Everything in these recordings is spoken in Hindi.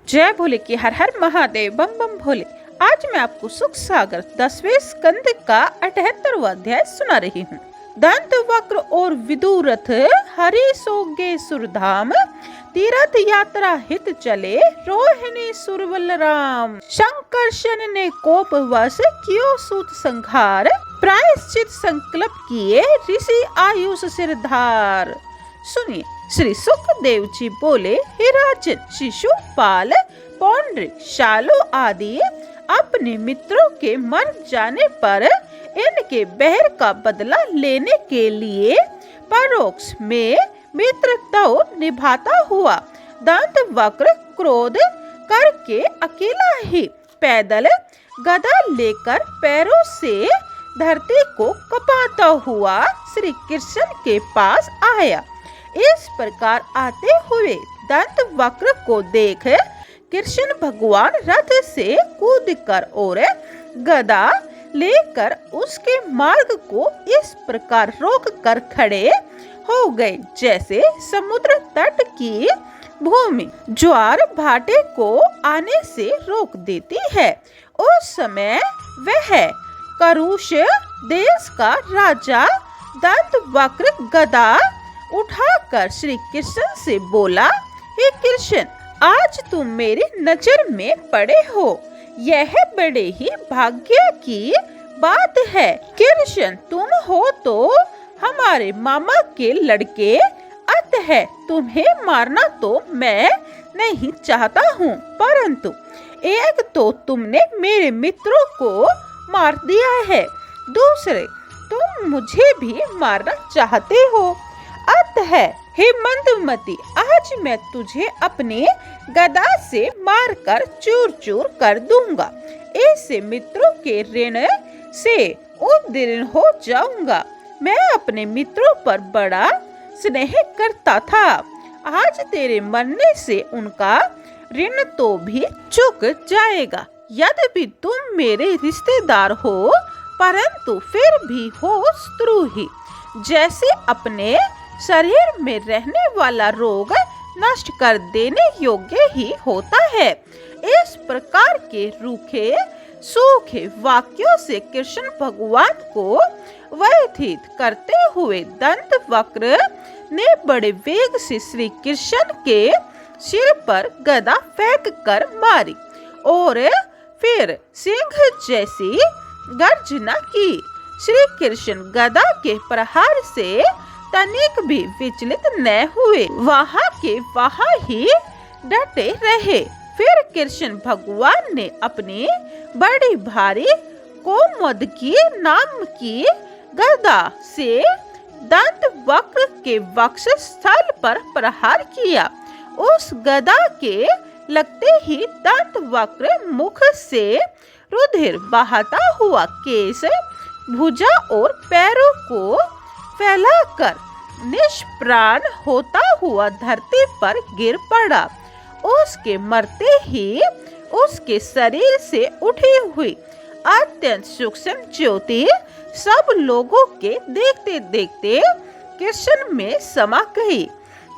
जय भोले की हर हर महादेव बम बम भोले। आज मैं आपको सुख सागर 10वें स्कंद का 78वां अध्याय सुना रही हूँ। दंत वक्र और विदुरथ हरि सोगे सुरधाम, तीर्थ यात्रा हित चले रोहिणी सुरवल राम। शंकरशन ने कोप वश कियो सूत संहार, प्रायश्चित संकल्प किए ऋषि आयुष सिरधार। सुनिए, श्री सुखदेव जी बोले, हे राजन, शिशुपाल, पौंड्रिक, शालू आदि अपने मित्रों के मर जाने पर इनके बहर का बदला लेने के लिए परोक्ष में मित्रता निभाता हुआ दंत वक्र क्रोध करके अकेला ही पैदल गदा लेकर पैरों से धरती को कपाता हुआ श्री कृष्ण के पास आया। इस प्रकार आते हुए दंत वक्र को देख कृष्ण भगवान रथ से कूदकर और गदा लेकर उसके मार्ग को इस प्रकार रोक कर खड़े हो गए जैसे समुद्र तट की भूमि ज्वार भाटे को आने से रोक देती है। उस समय वह करुष देश का राजा दंत वक्र गदा उठाकर श्री कृष्ण से बोला, हे कृष्ण, आज तुम मेरी नजर में पड़े हो, यह बड़े ही भाग्य की बात है। कृष्ण, तुम हो तो हमारे मामा के लड़के, अतः तुम्हें मारना तो मैं नहीं चाहता हूँ, परंतु एक तो तुमने मेरे मित्रों को मार दिया है, दूसरे तुम मुझे भी मारना चाहते हो। अतः हे मंदमती, आज मैं तुझे अपने गदा से मारकर चूर चूर कर दूंगा। ऐसे मित्रों के ऋण से उद्दीर्ण हो जाऊंगा। मैं अपने मित्रों पर बड़ा स्नेह करता था, आज तेरे मरने से उनका ऋण तो भी चुक जाएगा। यद्यपि तुम मेरे रिश्तेदार हो, परंतु फिर भी हो शत्रु। जैसे अपने शरीर में रहने वाला रोग नष्ट कर देने योग्य ही होता है। इस प्रकार के रूखे सूखे वाक्यों से कृष्ण भगवान को व्यथित करते हुए दंत वक्र ने बड़े वेग से श्री कृष्ण के सिर पर गदा फेंक कर मारी और फिर सिंह जैसी गर्जना की। श्री कृष्ण गदा के प्रहार से तनिक भी विचलित न हुए, वहाँ के वहाँ ही डटे रहे। फिर कृष्ण भगवान ने अपनी बड़ी भारी कौमुदकी नाम की गदा से दंत वक्र के वक्षस्थल पर प्रहार किया। उस गदा के लगते ही दंत वक्र मुख से रुधिर बहाता हुआ केश, भुजा और पैरों को फैलाकर निष्प्राण होता हुआ धरती पर गिर पड़ा। उसके मरते ही उसके शरीर से उठी हुई अत्यंत सूक्ष्म ज्योति सब लोगों के देखते देखते कृष्ण में समा गई।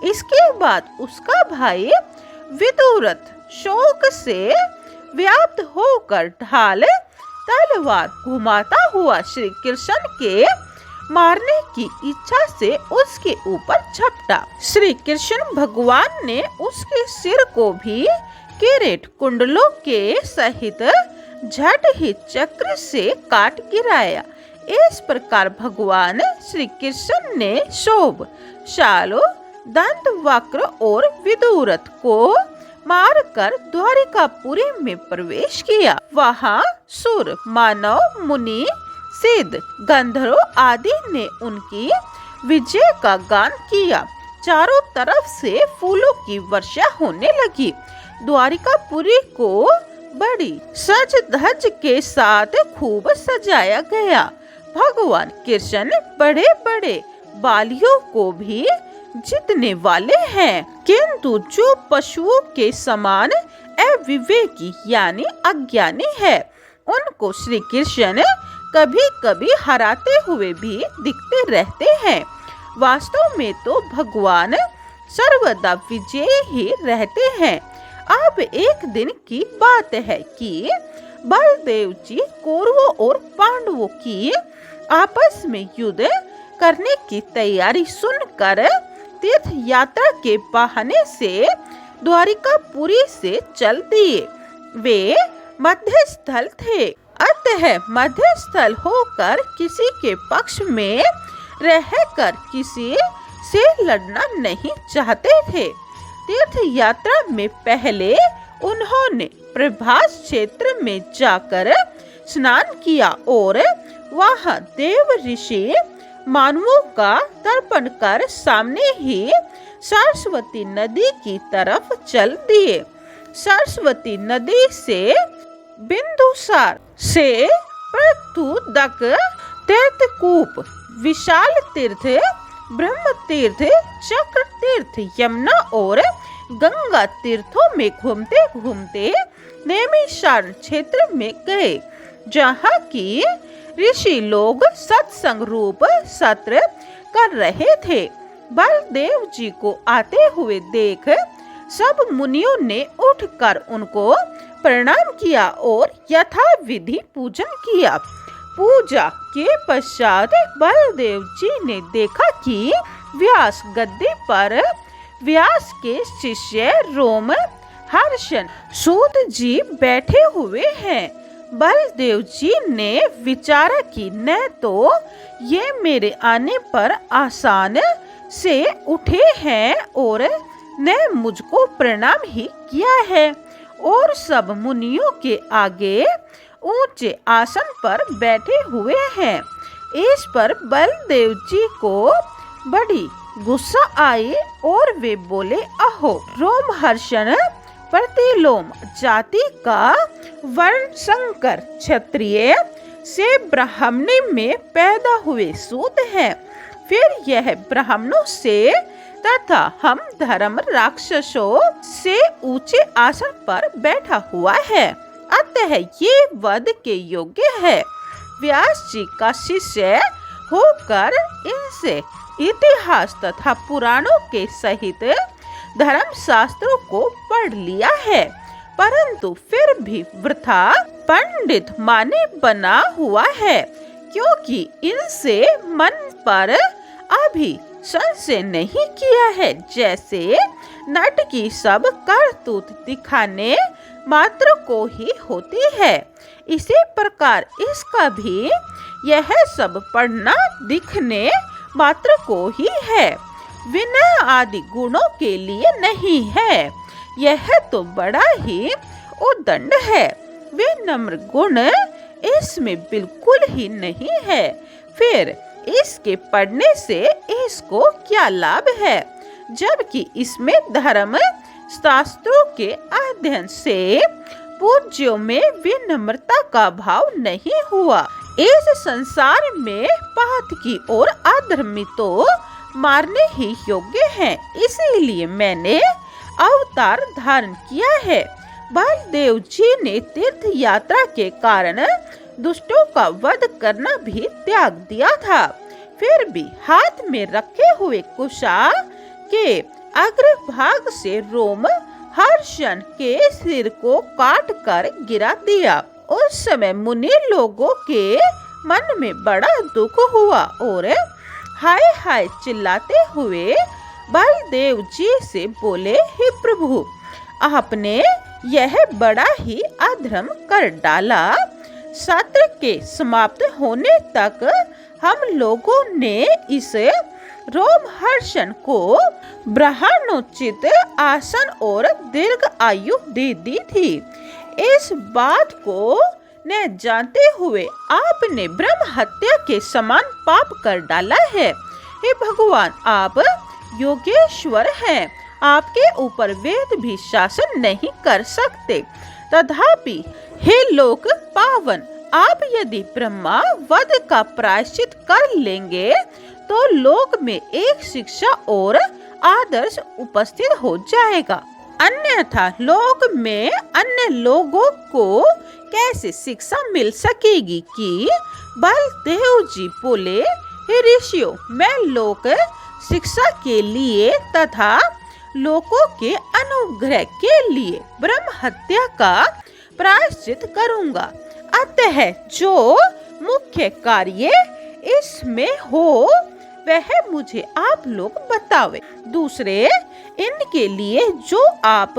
इसके बाद उसका भाई विदुरथ शोक से व्याप्त होकर ढाल तलवार घुमाता हुआ श्री कृष्ण के मारने की इच्छा से उसके ऊपर झपटा। श्री कृष्ण भगवान ने उसके सिर को भी किरीट कुंडलों के सहित झट ही चक्र से काट गिराया। इस प्रकार भगवान श्री कृष्ण ने शोभ, शालो, दंत वक्र और विदुरथ को मारकर द्वारिकापुरी में प्रवेश किया। वहाँ सुर, मानव, मुनि, सिद्ध, गंधर्व आदि ने उनकी विजय का गान किया। चारों तरफ से फूलों की वर्षा होने लगी। द्वारिकापुरी को बड़ी सज धज के साथ खूब सजाया गया। भगवान कृष्ण बड़े बड़े बालियों को भी जीतने वाले हैं, किंतु जो पशुओं के समान अविवेकी यानी अज्ञानी है, उनको श्री कृष्ण कभी कभी हराते हुए भी दिखते रहते हैं। वास्तव में तो भगवान सर्वदा विजयी ही रहते हैं। अब एक दिन की बात है कि बलदेव जी कौरवों और पांडवों की आपस में युद्ध करने की तैयारी सुनकर तीर्थ यात्रा के बहाने से द्वारिकापुरी से चल दिए। वे मध्यस्थल थे, अतः मध्यस्थल होकर किसी के पक्ष में रहकर किसी से लड़ना नहीं चाहते थे। तीर्थ यात्रा में पहले उन्होंने प्रभास क्षेत्र में जाकर स्नान किया और वहां देव ऋषि मानवों का तर्पण कर सामने ही सरस्वती नदी की तरफ चल दिए। सरस्वती नदी से बिंदुसार से प्रतुदक तीर्थकूप, विशाल तीर्थ, ब्रह्म तीर्थ, चक्र तीर्थ, यमुना और गंगा तीर्थों में घूमते घूमते नैमिषारण्य क्षेत्र में गए, जहाँ की ऋषि लोग सत्संग रूप सत्र कर रहे थे। बलदेव जी को आते हुए देख सब मुनियों ने उठकर उनको प्रणाम किया और यथाविधि पूजन किया। पूजा के पश्चात बलदेव जी ने देखा कि व्यास गद्दी पर व्यास के शिष्य रोम हर्षण सूत जी बैठे हुए हैं। बलदेव जी ने विचारा कि न तो ये मेरे आने पर आसान से उठे हैं और न मुझको प्रणाम ही किया है, और सब मुनियों के आगे ऊंचे आसन पर बैठे हुए हैं। इस पर बलदेव जी को बड़ी गुस्सा आई और वे बोले, अहो रोम हर्षण प्रतिलोम जाति का वर्ण संकर क्षत्रिय से ब्राह्मणी में पैदा हुए सूत है, फिर यह ब्राह्मणों से तथा हम धर्म राक्षसों से ऊंचे आसन पर बैठा हुआ है, अतः ये वध के योग्य है। व्यास जी का शिष्य होकर इनसे इतिहास तथा पुराणों के सहित धर्म शास्त्रों को पढ़ लिया है, परंतु फिर भी वृथा पंडित माने बना हुआ है, क्योंकि इनसे मन पर अभी संशय नहीं किया है। जैसे नट की सब करतूत दिखाने मात्र को ही होती है, इसी प्रकार इसका भी यह सब पढ़ना दिखने मात्र को ही है, विनय आदि गुणों के लिए नहीं है। यह तो बड़ा ही उद्दंड है, विनम्र गुण इसमें बिल्कुल ही नहीं है, फिर इसके पढ़ने से इसको क्या लाभ है, जबकि इसमें धर्म शास्त्रों के अध्ययन से पूज्यों में विनम्रता का भाव नहीं हुआ। इस संसार में पातकी और अधर्मी तो मारने ही योग्य हैं, इसीलिए मैंने अवतार धारण किया है। बलदेव जी ने तीर्थ यात्रा के कारण दुष्टों का वध करना भी त्याग दिया था, फिर भी हाथ में रखे हुए कुशा के अग्रभाग से रोम हर्षण के सिर को काट कर गिरा दिया। उस समय मुनि लोगों के मन में बड़ा दुख हुआ और हाय हाय चिल्लाते हुए बलदेव जी से बोले, हे प्रभु, आपने यह बड़ा ही अधर्म कर डाला। सत्र के समाप्त होने तक हम लोगों ने इस रोमहर्षण को ब्रह्मणोचित आसन और दीर्घ आयु दे दी थी। इस बात को न जानते हुए आपने ब्रह्म हत्या के समान पाप कर डाला है। हे भगवान, आप योगेश्वर हैं, आपके ऊपर वेद भी शासन नहीं कर सकते। तथापि हे लोक पावन, आप यदि ब्रह्मा वध का प्रायश्चित कर लेंगे तो लोक में एक शिक्षा और आदर्श उपस्थित हो जाएगा, अन्यथा लोक में अन्य लोगों को कैसे शिक्षा मिल सकेगी। कि बलदेव जी बोले, हे ऋषियों, मैं लोक शिक्षा के लिए तथा लोगों के अनुग्रह के लिए ब्रह्म हत्या का प्रायश्चित करूंगा। अतः जो मुख्य कार्य इसमें हो वह मुझे आप लोग बतावे। दूसरे, इनके लिए जो आप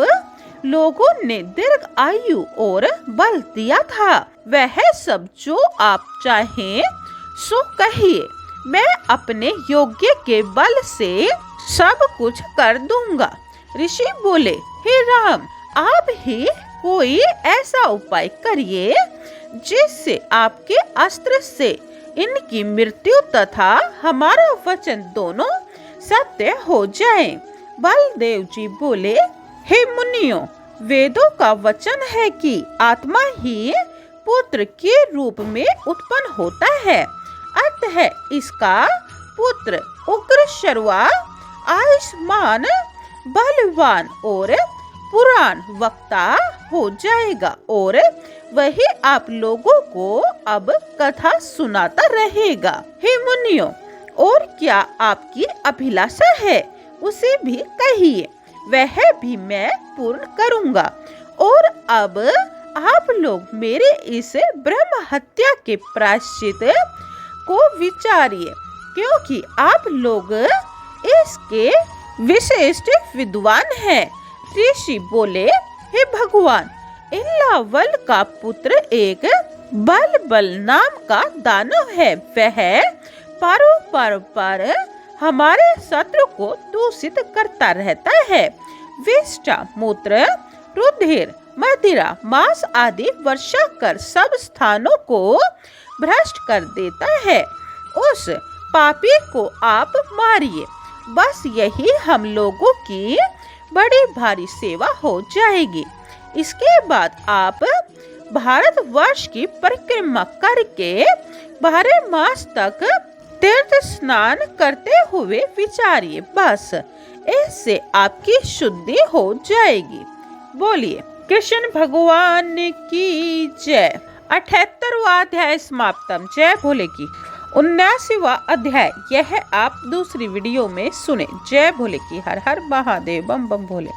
लोगों ने दीर्घ आयु और बल दिया था वह सब जो आप चाहें सो कहिए, मैं अपने योग्य के बल से सब कुछ कर दूंगा। ऋषि बोले, हे राम, आप ही कोई ऐसा उपाय करिए जिससे आपके अस्त्र से इनकी मृत्यु तथा हमारा वचन दोनों सत्य हो जाएं। बलदेव जी बोले, हे मुनियों, वेदों का वचन है कि आत्मा ही पुत्र के रूप में उत्पन्न होता है। अतः इसका पुत्र उग्र शर्वा, आयुष्मान, बलवान और पुराण वक्ता हो जाएगा और वही आप लोगों को अब कथा सुनाता रहेगा। हे मुनियों, और क्या आपकी अभिलाषा है उसे भी कहिए, वह भी मैं पूर्ण करूंगा। और अब आप लोग मेरे इस ब्रह्म हत्या के प्रायश्चित को विचारिए, क्योंकि आप लोग इसके विशिष्ट विद्वान हैं। ऋषि बोले, हे भगवान, इलावल का पुत्र एक बलबल नाम का दानव है। वह परोपर पर हमारे शत्रु को दूषित करता रहता है। विष्टा, मूत्र, रुधिर, मदिरा, मांस आदि वर्षा कर सब स्थानों को भ्रष्ट कर देता है। उस पापी को आप मारिए, बस यही हम लोगों की बड़ी भारी सेवा हो जाएगी। इसके बाद आप भारतवर्ष की परिक्रमा करके 12 मास तक तीर्थ स्नान करते हुए विचारिए, बस इससे आपकी शुद्धि हो जाएगी। बोलिए कृष्ण भगवान की जय। 78वां अध्याय समाप्तम। जय भोले की। 79वां अध्याय यह आप दूसरी वीडियो में सुने। जय भोले की। हर हर महादेव। बम बम भोले।